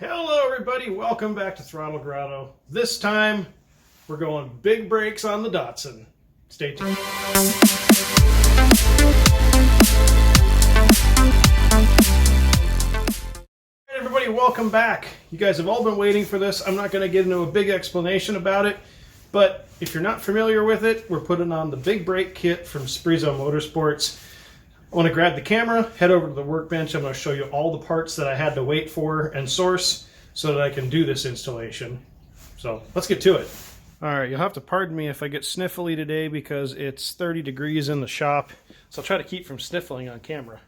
Hello everybody, welcome back to Throttle Grotto. This time, we're going big brakes on the Datsun. Stay tuned. Hey everybody, welcome back. You guys have all been waiting for this. I'm not going to get into a big explanation about it, but if you're not familiar with it, we're putting on the big brake kit from Spriso Motorsports. I want to grab the camera, head over to the workbench. I'm going to show you all the parts that I had to wait for and source so that I can do this installation. So let's get to it. All right, you'll have to pardon me if I get sniffly today because it's 30 degrees in the shop. So I'll try to keep from sniffling on camera.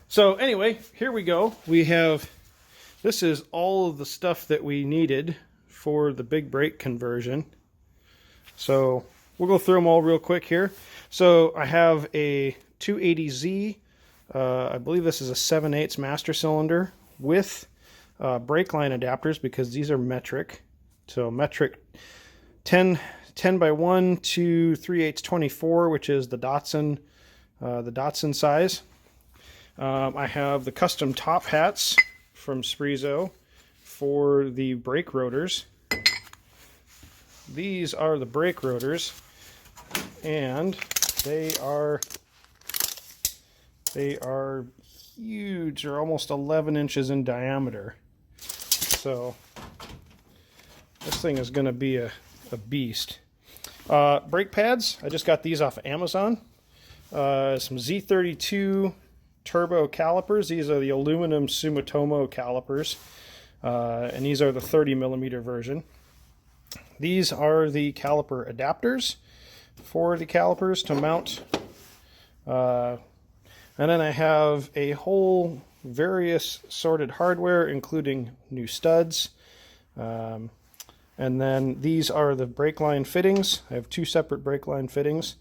So anyway, here we go. This is all of the stuff that we needed for the big brake conversion. So we'll go through them all real quick here. So I have a 280Z, I believe this is a 7/8 master cylinder with brake line adapters because these are metric. So metric 10 by 1 to 3/8 24, which is the Datsun size. I have the custom top hats from Spriso for the brake rotors. These are the brake rotors, and they are huge. They're almost 11 inches in diameter. So this thing is going to be a beast. Brake pads, I just got these off of Amazon. Some Z32 turbo calipers. These are the aluminum Sumitomo calipers, and these are the 30mm version. These are the caliper adapters for the calipers to mount. And then I have a whole various sorted hardware, including new studs. And then these are the brake line fittings. I have two separate brake line fittings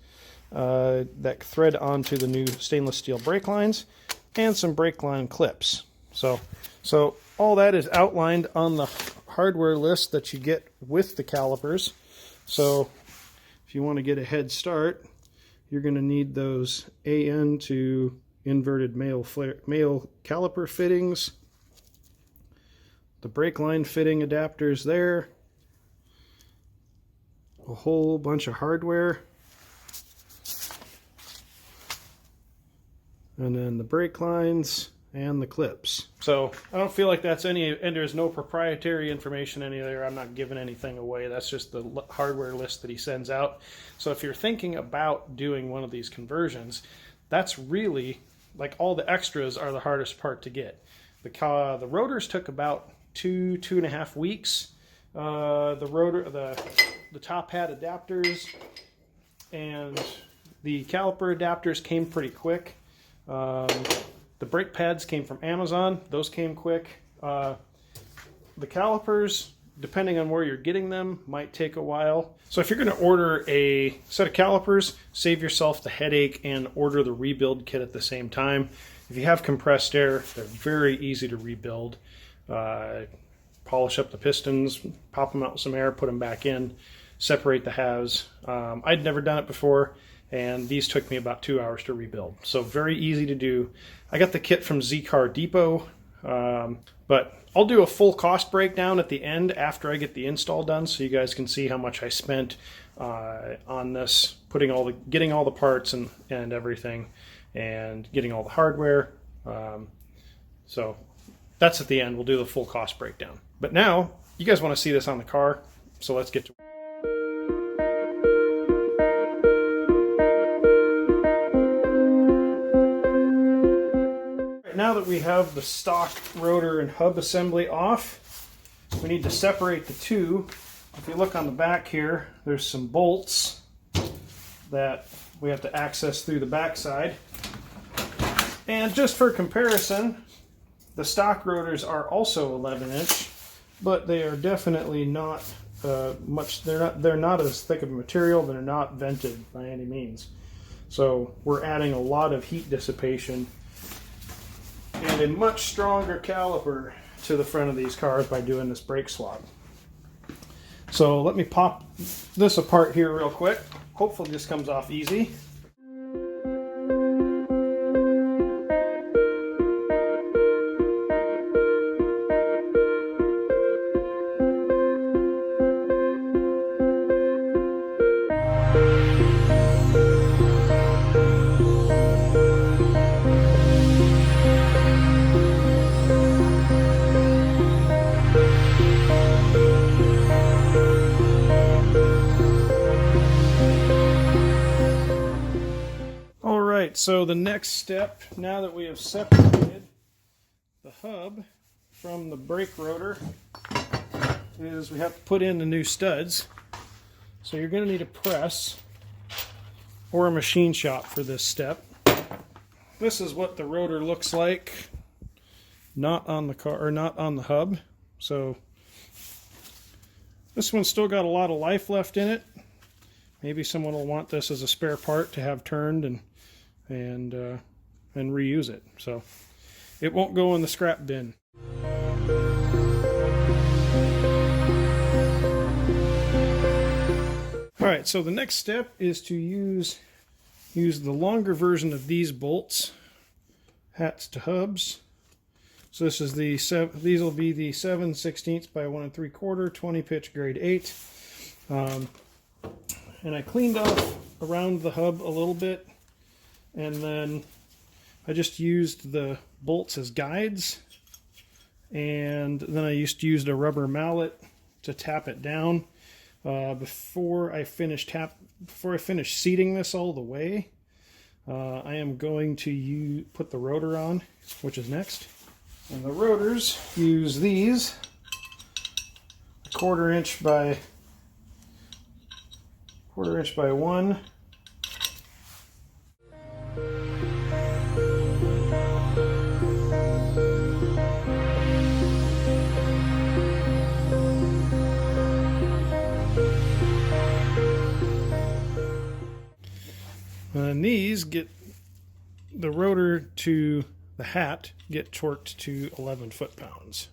that thread onto the new stainless steel brake lines, and some brake line clips. So all that is outlined on the hardware list that you get with the calipers. So if you want to get a head start, you're going to need those AN to inverted male caliper fittings, the brake line fitting adapters there, a whole bunch of hardware, and then the brake lines and the clips. So I don't feel like that's and there's no proprietary information in there. I'm not giving anything away. That's just the hardware list that he sends out. So if you're thinking about doing one of these conversions, that's really, like, all the extras are the hardest part to get. The rotors took about 2.5 weeks. The top hat adapters and the caliper adapters came pretty quick. The brake pads came from Amazon. Those came quick. The calipers, depending on where you're getting them, might take a while. So if you're going to order a set of calipers, save yourself the headache and order the rebuild kit at the same time. If you have compressed air, they're very easy to rebuild. Polish up the pistons, pop them out with some air, put them back in, separate the halves. I'd never done it before, and these took me about 2 hours to rebuild. So very easy to do. I got the kit from Z-Car Depot, but I'll do a full cost breakdown at the end after I get the install done, so you guys can see how much I spent on this, getting all the parts and everything, and getting all the hardware. So that's at the end. We'll do the full cost breakdown. But now you guys want to see this on the car, so let's get to it. Now that we have the stock rotor and hub assembly off, we need to separate the two. If you look on the back here, there's some bolts that we have to access through the backside. And just for comparison, the stock rotors are also 11-inch, but they are definitely not they're not as thick of a material. They're not vented by any means. So we're adding a lot of heat dissipation and a much stronger caliper to the front of these cars by doing this brake swap. So let me pop this apart here real quick. Hopefully this comes off easy. so the next step, now that we have separated the hub from the brake rotor, is we have to put in the new studs. So you're going to need a press or a machine shop for this step. This is what the rotor looks like, not on the car or not on the hub. So this one's still got a lot of life left in it. Maybe someone will want this as a spare part to have turned and reuse it. So it won't go in the scrap bin. Alright, so the next step is to use the longer version of these bolts, hats to hubs. So this is these will be the 7/16 by 1 3/4 20 pitch grade 8. And I cleaned off around the hub a little bit, and then I just used the bolts as guides, and then I used a rubber mallet to tap it down. Before I finish seating this all the way, I am going to put the rotor on, which is next. And the rotors use these 1/4 inch by 1. And these get the rotor to the hat get torqued to 11 foot-pounds.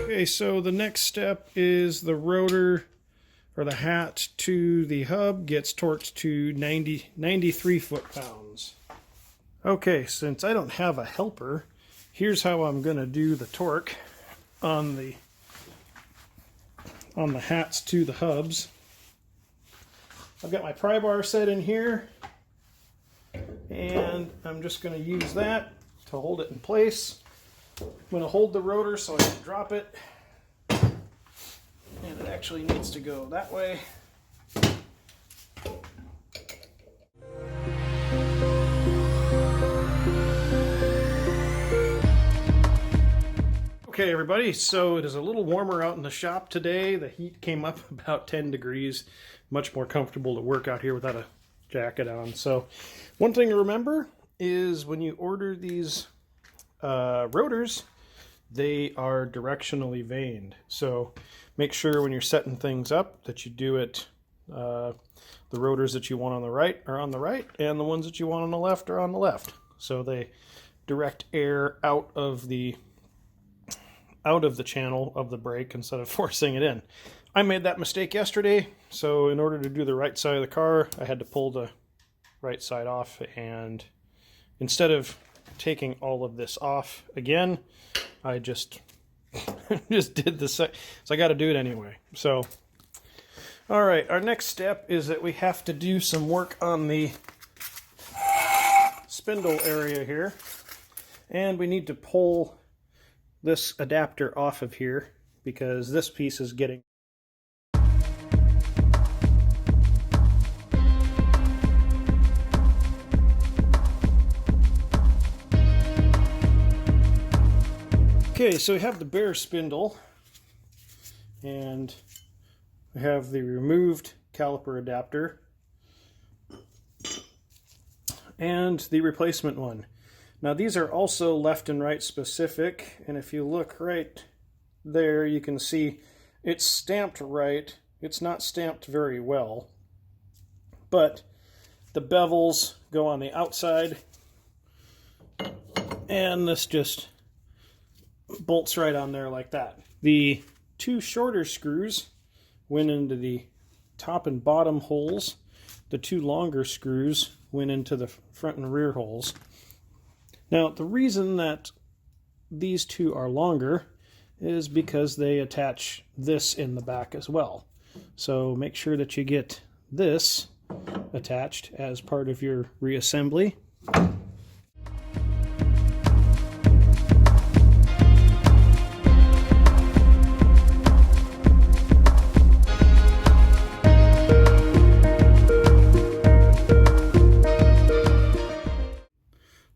Okay, so the next step is the rotor or the hat to the hub gets torqued to 93 foot-pounds. Okay, since I don't have a helper, here's how I'm going to do the torque on the hats to the hubs. I've got my pry bar set in here, and I'm just going to use that to hold it in place. I'm going to hold the rotor so I can drop it, and it actually needs to go that way. Okay everybody, so it is a little warmer out in the shop today. The heat came up about 10 degrees. Much more comfortable to work out here without a jacket on. So one thing to remember is when you order these rotors, they are directionally vaned. So make sure when you're setting things up that you do it, the rotors that you want on the right are on the right, and the ones that you want on the left are on the left. So they direct air out of the channel of the brake instead of forcing it in. I made that mistake yesterday, so in order to do the right side of the car, I had to pull the right side off, and instead of taking all of this off again, I just did the side. So I got to do it anyway. So, all right, our next step is that we have to do some work on the spindle area here, and we need to pull this adapter off of here because this piece is getting okay. So we have the bare spindle, and we have the removed caliper adapter and the replacement one. Now these are also left and right specific, and if you look right there, you can see it's stamped right. It's not stamped very well, but the bevels go on the outside, and this just bolts right on there like that. The two shorter screws went into the top and bottom holes. The two longer screws went into the front and rear holes. Now, the reason that these two are longer is because they attach this in the back as well. So make sure that you get this attached as part of your reassembly.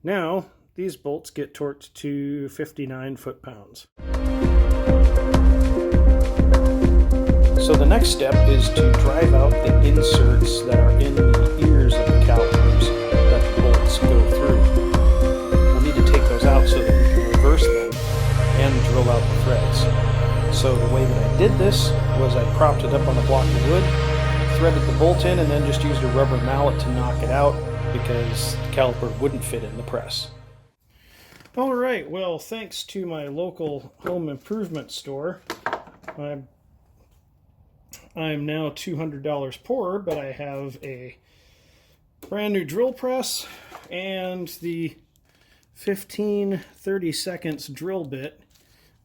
Now, these bolts get torqued to 59 foot-pounds. So the next step is to drive out the inserts that are in the ears of the calipers that the bolts go through. We'll need to take those out so that we can reverse them and drill out the threads. So the way that I did this was I propped it up on a block of wood, threaded the bolt in, and then just used a rubber mallet to knock it out because the caliper wouldn't fit in the press. Alright, well, thanks to my local home improvement store, I'm now $200 poorer, but I have a brand new drill press and the 15-30 seconds drill bit,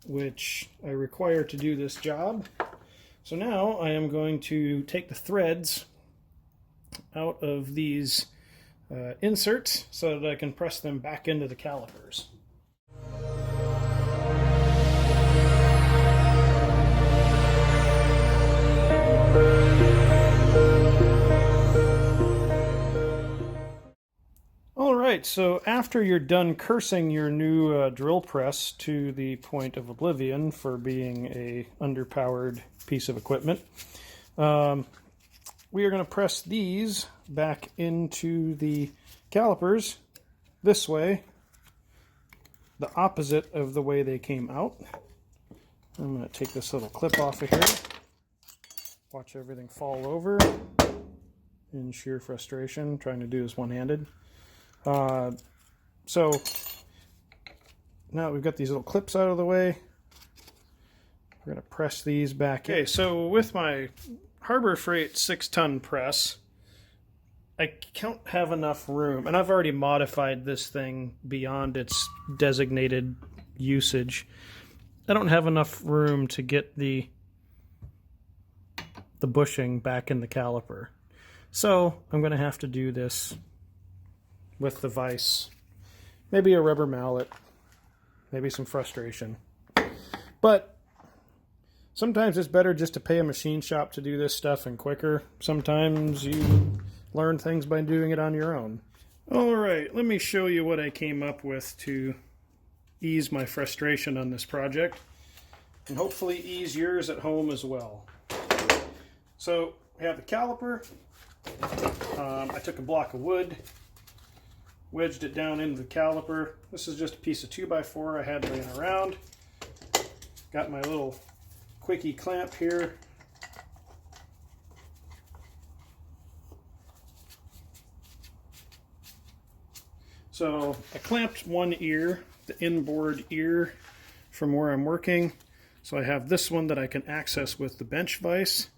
which I require to do this job. So now I am going to take the threads out of these inserts so that I can press them back into the calipers. Alright, so after you're done cursing your new drill press to the point of oblivion for being a underpowered piece of equipment, we are going to press these back into the calipers this way, the opposite of the way they came out. I'm going to take this little clip off of here, watch everything fall over in sheer frustration, trying to do this one-handed. So now we've got these little clips out of the way, we're going to press these back in. Okay, so with my Harbor Freight 6-ton press, I don't have enough room, and I've already modified this thing beyond its designated usage. I don't have enough room to get the bushing back in the caliper. So I'm going to have to do this with the vise, maybe a rubber mallet, maybe some frustration. But sometimes it's better just to pay a machine shop to do this stuff and quicker. Sometimes you learn things by doing it on your own. Alright, let me show you what I came up with to ease my frustration on this project, and hopefully ease yours at home as well. So we have the caliper. I took a block of wood, wedged it down into the caliper. This is just a piece of 2x4 I had laying around. Got my little quickie clamp here. So I clamped one ear, the inboard ear, from where I'm working. So I have this one that I can access with the bench vise.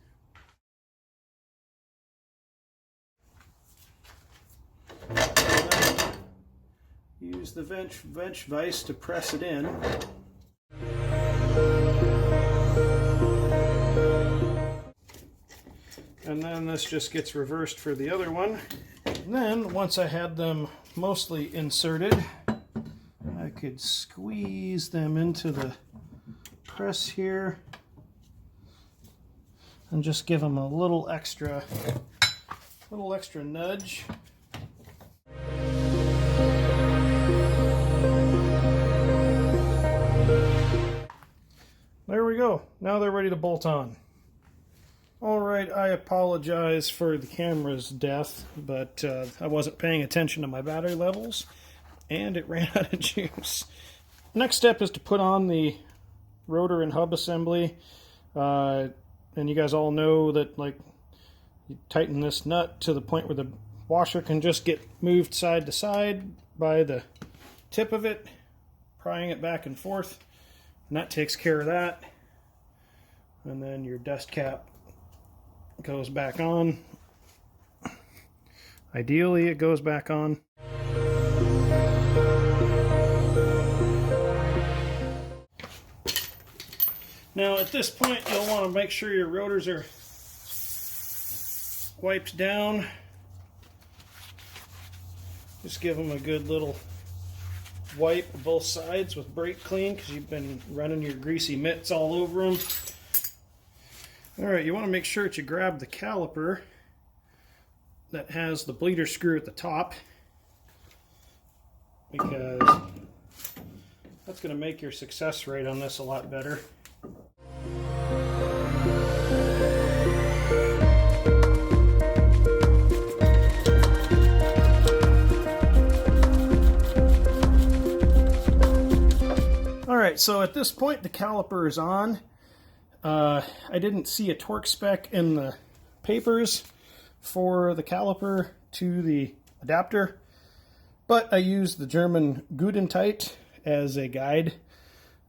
Use the bench vise to press it in. And then this just gets reversed for the other one. And then once I had them mostly inserted, I could squeeze them into the press here and just give them a little extra nudge. There we go. Now they're ready to bolt on. Alright, I apologize for the camera's death, but I wasn't paying attention to my battery levels, and it ran out of juice. Next step is to put on the rotor and hub assembly, and you guys all know that, like, you tighten this nut to the point where the washer can just get moved side to side by the tip of it, prying it back and forth, and that takes care of that. And then your dust cap goes back on. Ideally, it goes back on. Now at this point, you'll want to make sure your rotors are wiped down. Just give them a good little wipe both sides with brake clean, because you've been running your greasy mitts all over them. Alright, you want to make sure that you grab the caliper that has the bleeder screw at the top. because that's going to make your success rate on this a lot better. Alright, so at this point the caliper is on. I didn't see a torque spec in the papers for the caliper to the adapter, but I used the German Gudentite as a guide,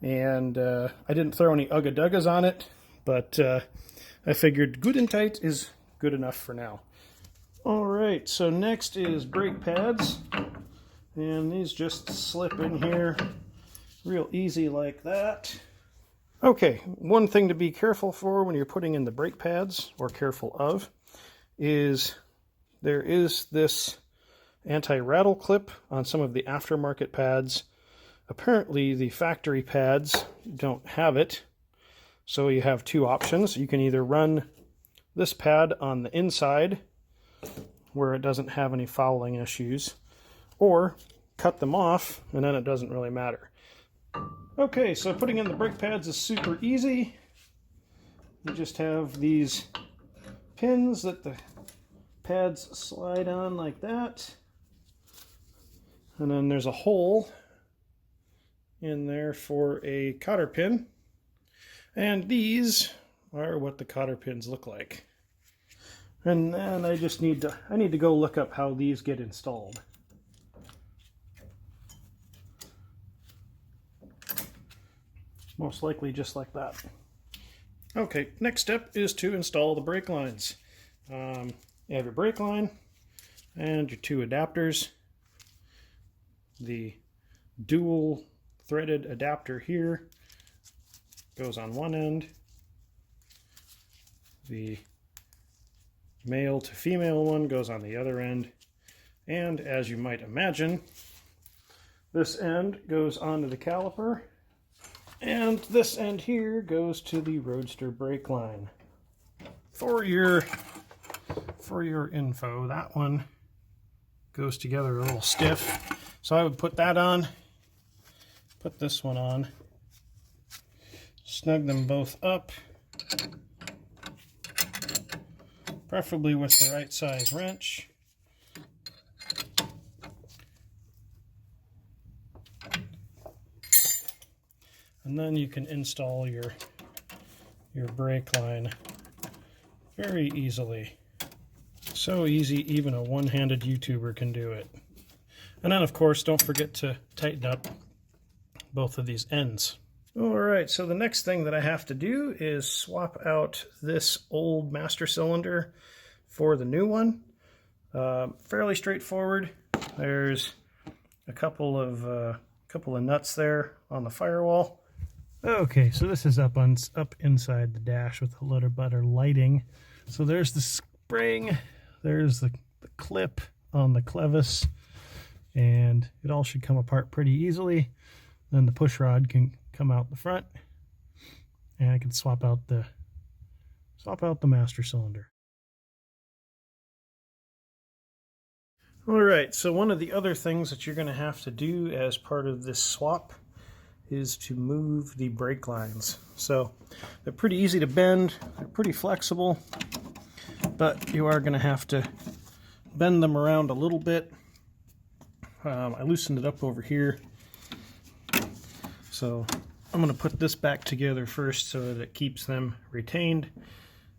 and I didn't throw any ugga-duggas on it, but I figured Gudentite is good enough for now. Alright, so next is brake pads, and these just slip in here real easy like that. Okay, one thing to be careful for when you're putting in the brake pads, or careful of, is there is this anti-rattle clip on some of the aftermarket pads. Apparently the factory pads don't have it, so you have two options. You can either run this pad on the inside where it doesn't have any fouling issues, or cut them off and then it doesn't really matter. Okay, so putting in the brake pads is super easy. You just have these pins that the pads slide on like that. And then there's a hole in there for a cotter pin. And these are what the cotter pins look like. And then I need to go look up how these get installed. Most likely just like that. Okay, next step is to install the brake lines. You have your brake line and your two adapters. The dual threaded adapter here goes on one end. The male to female one goes on the other end. And as you might imagine, this end goes onto the caliper. And this end here goes to the Roadster brake line. For your info, that one goes together a little stiff. So I would put that on, put this one on, snug them both up, preferably with the right size wrench. And then you can install your brake line very easily. So easy, even a one-handed YouTuber can do it. And then, of course, don't forget to tighten up both of these ends. Alright, so the next thing that I have to do is swap out this old master cylinder for the new one. Fairly straightforward. There's a couple of nuts there on the firewall. Okay, so this is up inside the dash with a little better lighting. So there's the spring, there's the clip on the clevis, and it all should come apart pretty easily. Then the push rod can come out the front, and I can swap out the master cylinder. Alright, so one of the other things that you're going to have to do as part of this swap is to move the brake lines. So they're pretty easy to bend, they're pretty flexible, but you are going to have to bend them around a little bit. I loosened it up over here, so I'm going to put this back together first so that it keeps them retained,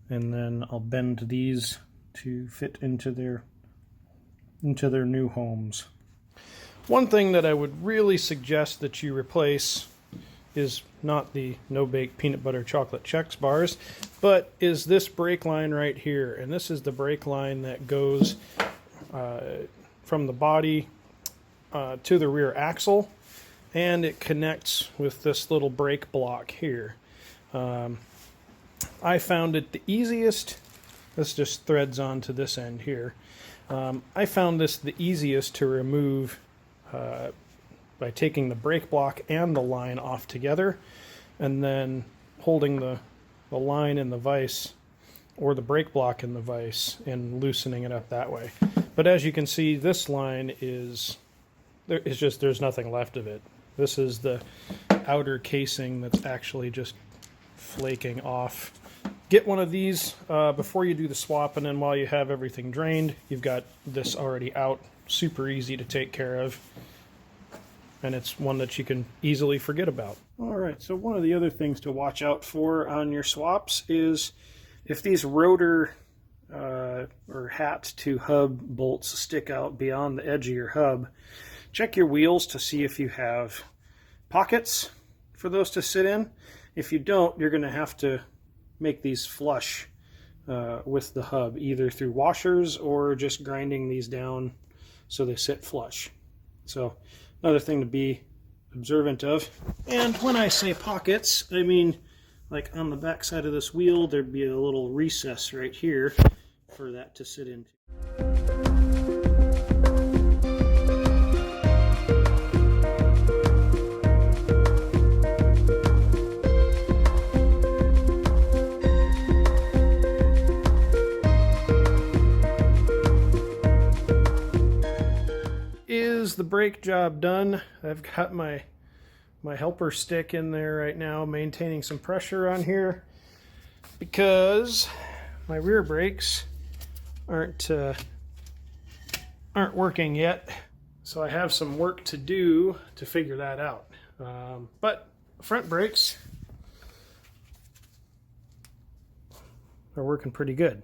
and then I'll bend these to fit into their new homes. One thing that I would really suggest that you replace is not the no-bake peanut butter chocolate Chex bars, but is this brake line right here. And this is the brake line that goes from the body to the rear axle, and it connects with this little brake block here. I found it the easiest. This just threads onto this end here. I found this the easiest to remove by taking the brake block and the line off together, and then holding the line in the vise or the brake block in the vise and loosening it up that way. But as you can see, this line is it's just there's nothing left of it. This is the outer casing that's actually just flaking off. Get one of these before you do the swap, and then while you have everything drained, you've got this already out. Super easy to take care of, and it's one that you can easily forget about. All right, so one of the other things to watch out for on your swaps is if these rotor or hat to hub bolts stick out beyond the edge of your hub, check your wheels to see if you have pockets for those to sit in. If you don't, you're going to have to make these flush with the hub, either through washers or just grinding these down so they sit flush. So another thing to be observant of. And when I say pockets, I mean like on the back side of this wheel, there'd be a little recess right here for that to sit into. Is the brake job done? I've got my helper stick in there right now, maintaining some pressure on here because my rear brakes aren't working yet. So I have some work to do to figure that out. But front brakes are working pretty good.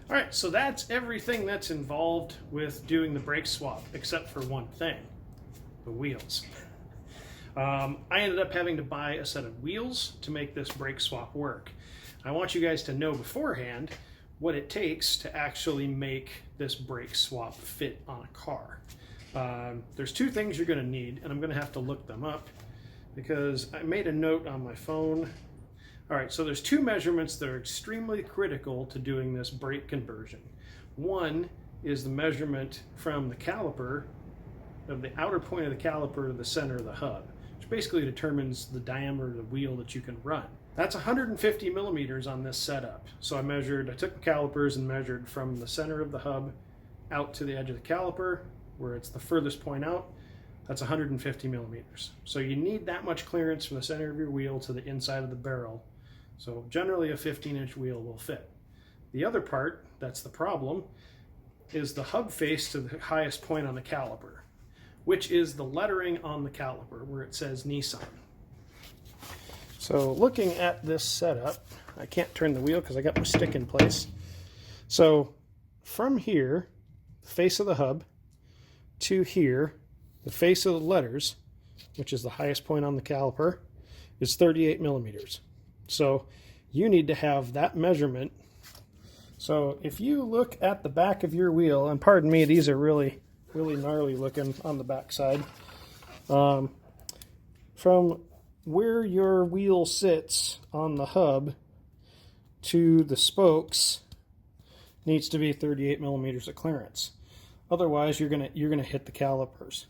All right, so that's everything that's involved with doing the brake swap, except for one thing, the wheels. I ended up having to buy a set of wheels to make this brake swap work. I want you guys to know beforehand what it takes to actually make this brake swap fit on a car. There's two things you're gonna need, and I'm gonna have to look them up because I made a note on my phone. All right, so there's two measurements that are extremely critical to doing this brake conversion. One is the measurement from the caliper, of the outer point of the caliper to the center of the hub, which basically determines the diameter of the wheel that you can run. That's 150 millimeters on this setup. So I took the calipers and measured from the center of the hub out to the edge of the caliper, where it's the furthest point out. That's 150 millimeters. So you need that much clearance from the center of your wheel to the inside of the barrel. So generally a 15-inch wheel will fit. The other part, that's the problem, is the hub face to the highest point on the caliper, which is the lettering on the caliper where it says Nissan. So looking at this setup, I can't turn the wheel because I got my stick in place. So from here, the face of the hub, to here, the face of the letters, which is the highest point on the caliper, is 38 millimeters. So you need to have that measurement. So if you look at the back of your wheel, and pardon me, these are really gnarly looking on the back side. From where your wheel sits on the hub to the spokes needs to be 38 millimeters of clearance. Otherwise, you're gonna hit the calipers.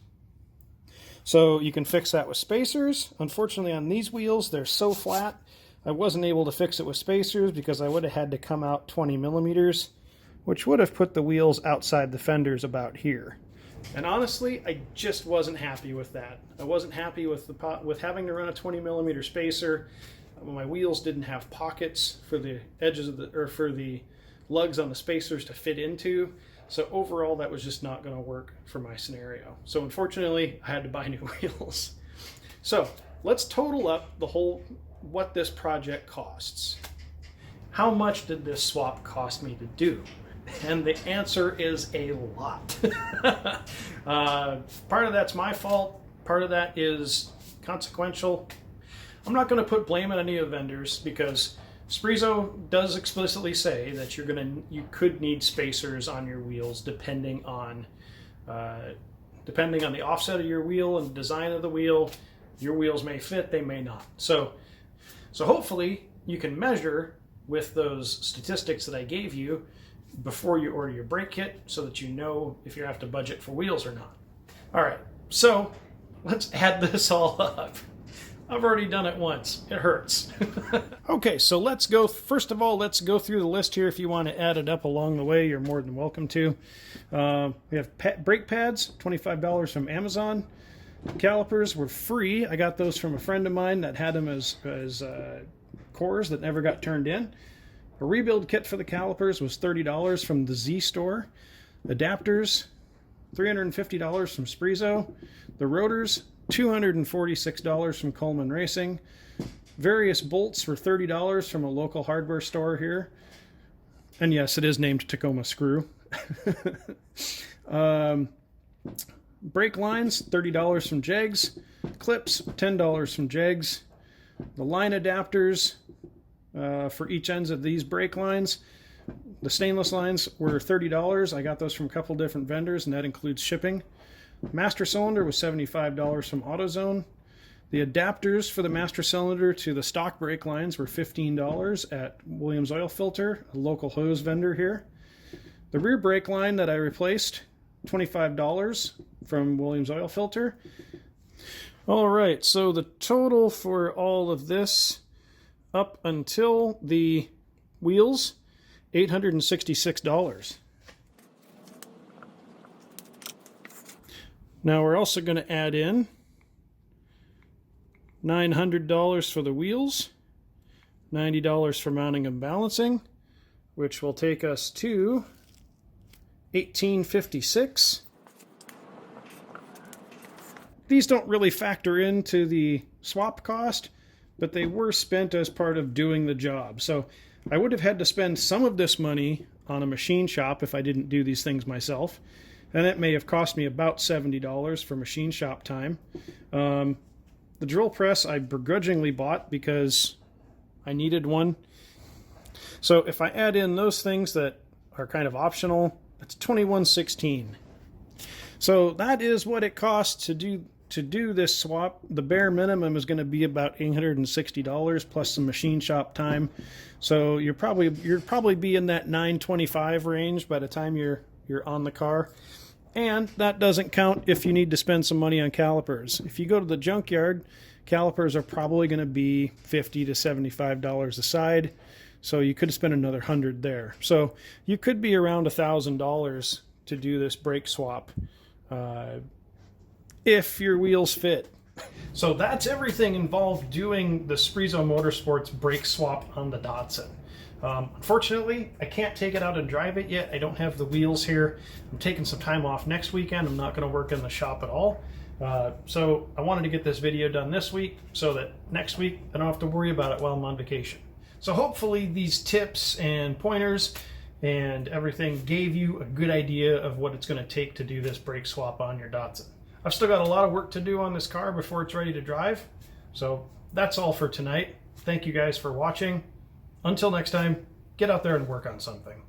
So you can fix that with spacers. Unfortunately, on these wheels, they're so flat, I wasn't able to fix it with spacers because I would have had to come out 20 millimeters, which would have put the wheels outside the fenders about here. And honestly, I just wasn't happy with that. I wasn't happy with having to run a 20 millimeter spacer. My wheels didn't have pockets for the edges of for the lugs on the spacers to fit into. So overall, that was just not going to work for my scenario. So unfortunately, I had to buy new wheels. So let's total up what this project costs. How much did this swap cost me to do? And the answer is a lot. Part of that's my fault. Part of that is consequential. I'm not going to put blame on any of the vendors because Spriso does explicitly say that you could need spacers on your wheels depending on the offset of your wheel and the design of the wheel. Your wheels may fit, they may not. So hopefully you can measure with those statistics that I gave you before you order your brake kit so that you know if you have to budget for wheels or not. All right, so let's add this all up. I've already done it once. It hurts. Okay, so let's go. First of all, let's go through the list here. If you want to add it up along the way, you're more than welcome to. We have brake pads, $25 from Amazon. Calipers were free. I got those from a friend of mine that had them as cores that never got turned in. A rebuild kit for the calipers was $30 from the Z store. Adapters, $350 from Spriso. The rotors, $246 from Coleman Racing. Various bolts for $30 from a local hardware store here. And yes, it is named Tacoma Screw. Brake lines, $30 from Jegs. Clips, $10 from Jegs. The line adapters for each ends of these brake lines. The stainless lines were $30. I got those from a couple different vendors, and that includes shipping. Master cylinder was $75 from AutoZone. The adapters for the master cylinder to the stock brake lines were $15 at Williams Oil Filter, a local hose vendor here. The rear brake line that I replaced, $25 from Williams Oil Filter. All right, so the total for all of this up until the wheels, $866. Now we're also going to add in $900 for the wheels, $90 for mounting and balancing, which will take us to $1,856. These don't really factor into the swap cost, but they were spent as part of doing the job. So I would have had to spend some of this money on a machine shop if I didn't do these things myself. And it may have cost me about $70 for machine shop time. The drill press I begrudgingly bought because I needed one. So if I add in those things that are kind of optional, it's $21.16. So that is what it costs to do this swap. The bare minimum is going to be about $860 plus some machine shop time. So you're probably be in that $925 range by the time you're on the car. And that doesn't count if you need to spend some money on calipers. If you go to the junkyard, calipers are probably going to be $50 to $75 a side. So you could spend another $100 there. So you could be around $1,000 to do this brake swap if your wheels fit. So that's everything involved doing the Spriso Motorsports brake swap on the Datsun. Unfortunately, I can't take it out and drive it yet. I don't have the wheels here. I'm taking some time off next weekend. I'm not going to work in the shop at all. So I wanted to get this video done this week so that next week I don't have to worry about it while I'm on vacation. So hopefully these tips and pointers and everything gave you a good idea of what it's going to take to do this brake swap on your Datsun. I've still got a lot of work to do on this car before it's ready to drive. So that's all for tonight. Thank you guys for watching. Until next time, get out there and work on something.